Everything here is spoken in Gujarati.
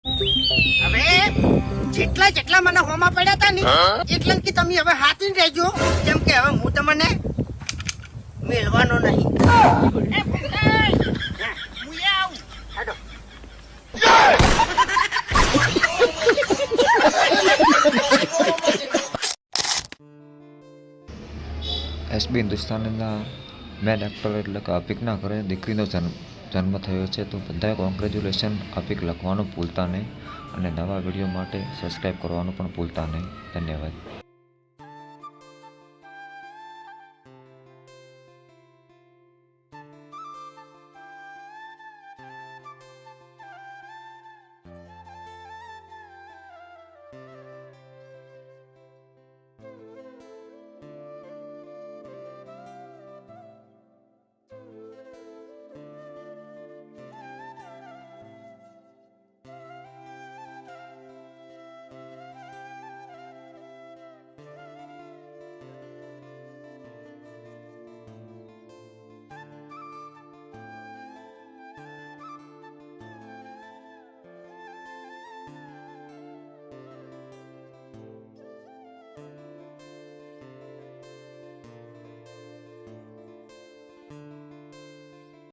હવે જેટલા જેટલા મને હોમાં પડ્યા હતા ને એટલા કે તમે હવે હાથી રહેજો, કેમ કે હવે હું તમને મેળવાનો નહીં. એસબી હિન્દુસ્તાનના મેન એક્ટર એટલે કે અપિકના ઘરે દીકરીનો જન્મ થયો છે. તો બધાએ કોંગ્રેચ્યુલેશન અપિક લખવાનું ભૂલતા નહીં અને નવા વિડીયો માટે સબસ્ક્રાઈબ કરવાનું પણ ભૂલતા નહીં. ધન્યવાદ.